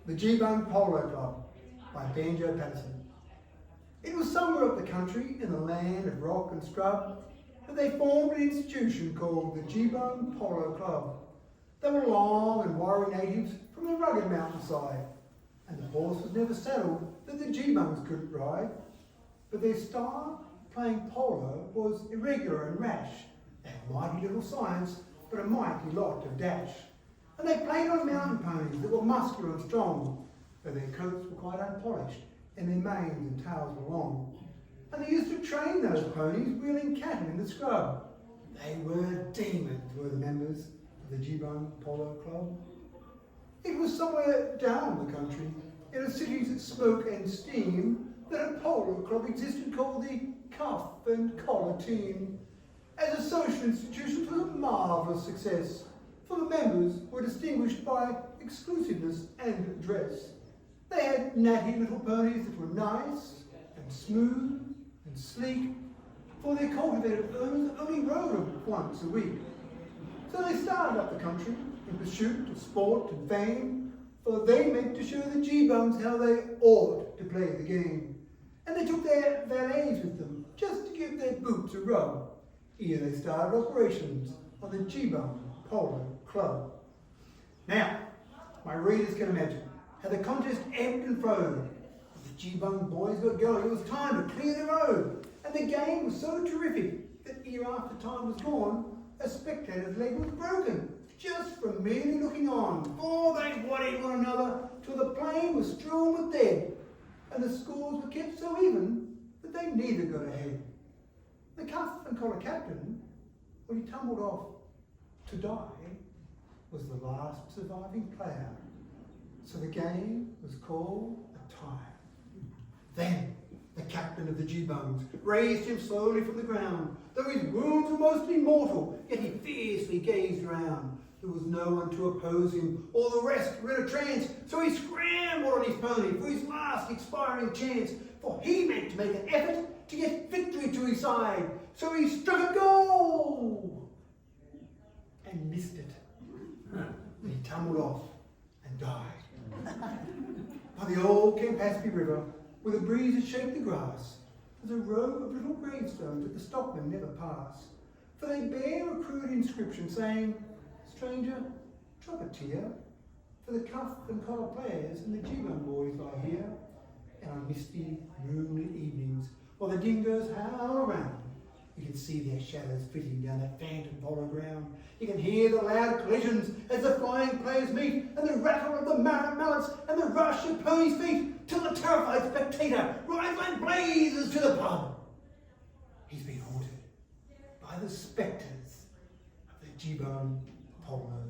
The Geebung Polo Club by Banjo. It was somewhere up the country in the land of rock and scrub that they formed an institution called the Geebung Polo Club. They were long and wiry natives from the rugged mountainside, and the horse was never saddled that the Geebungs couldn't ride. But their style of playing polo was irregular and rash. They had mighty little science, but a mighty lot of dash. And they played on mountain ponies that were muscular and strong, though their coats were quite unpolished and their manes and tails were long. And they used to train those ponies wheeling cattle in the scrub. They were demons, were the members of the Geebung Polo Club. It was somewhere down the country, in a city's smoke and steam, that a polo club existed called the Cuff and Collar Team. As a social institution, it was a marvellous success, for the members were distinguished by exclusiveness and dress. They had natty little ponies that were nice and smooth and sleek, for their cultivated owners only rode them once a week. So they started up the country in pursuit of sport and fame, for they meant to show the Geebungs how they ought to play the game. And they took their valets with them, just to give their boots a rub. Here they started operations on the Geebung Polo Club. Now, my readers can imagine how the contest ebbed and flowed. The Geebung boys got going. It was time to clear the road, and the game was so terrific that ere after time was gone, a spectator's leg was broken, just from merely looking on. For they worried one another till the plain was strewn with dead, and the scores were kept so even that they neither got ahead. The cuff and collar captain, when he tumbled off to die, was the last surviving player. So the game was called a tie. Then the captain of the Geebungs raised him slowly from the ground. Though his wounds were mostly mortal, yet he fiercely gazed around. There was no one to oppose him, all the rest were in a trance. So he scrambled on his pony for his last expiring chance, for he meant to make an effort to get victory to his side. So he struck a goal and missed it. He tumbled off and died. By the old Campaspe River, where the breeze had shaped the grass, there's a row of little gravestones that the stockmen never pass. For they bear a crude inscription saying, "Stranger, drop a tear, for the cuff and collar players and the Geebung boys lie here." And on misty, moonlit evenings, while the dingoes howl around, you can see their shadows flitting down that phantom polo ground. You can hear the loud collisions as the flying players meet, and the rattle of the mallets and the rush of ponies' feet, till the terrified spectator rides like blazes to the pub. He's been haunted by the spectres of the Geebung Polo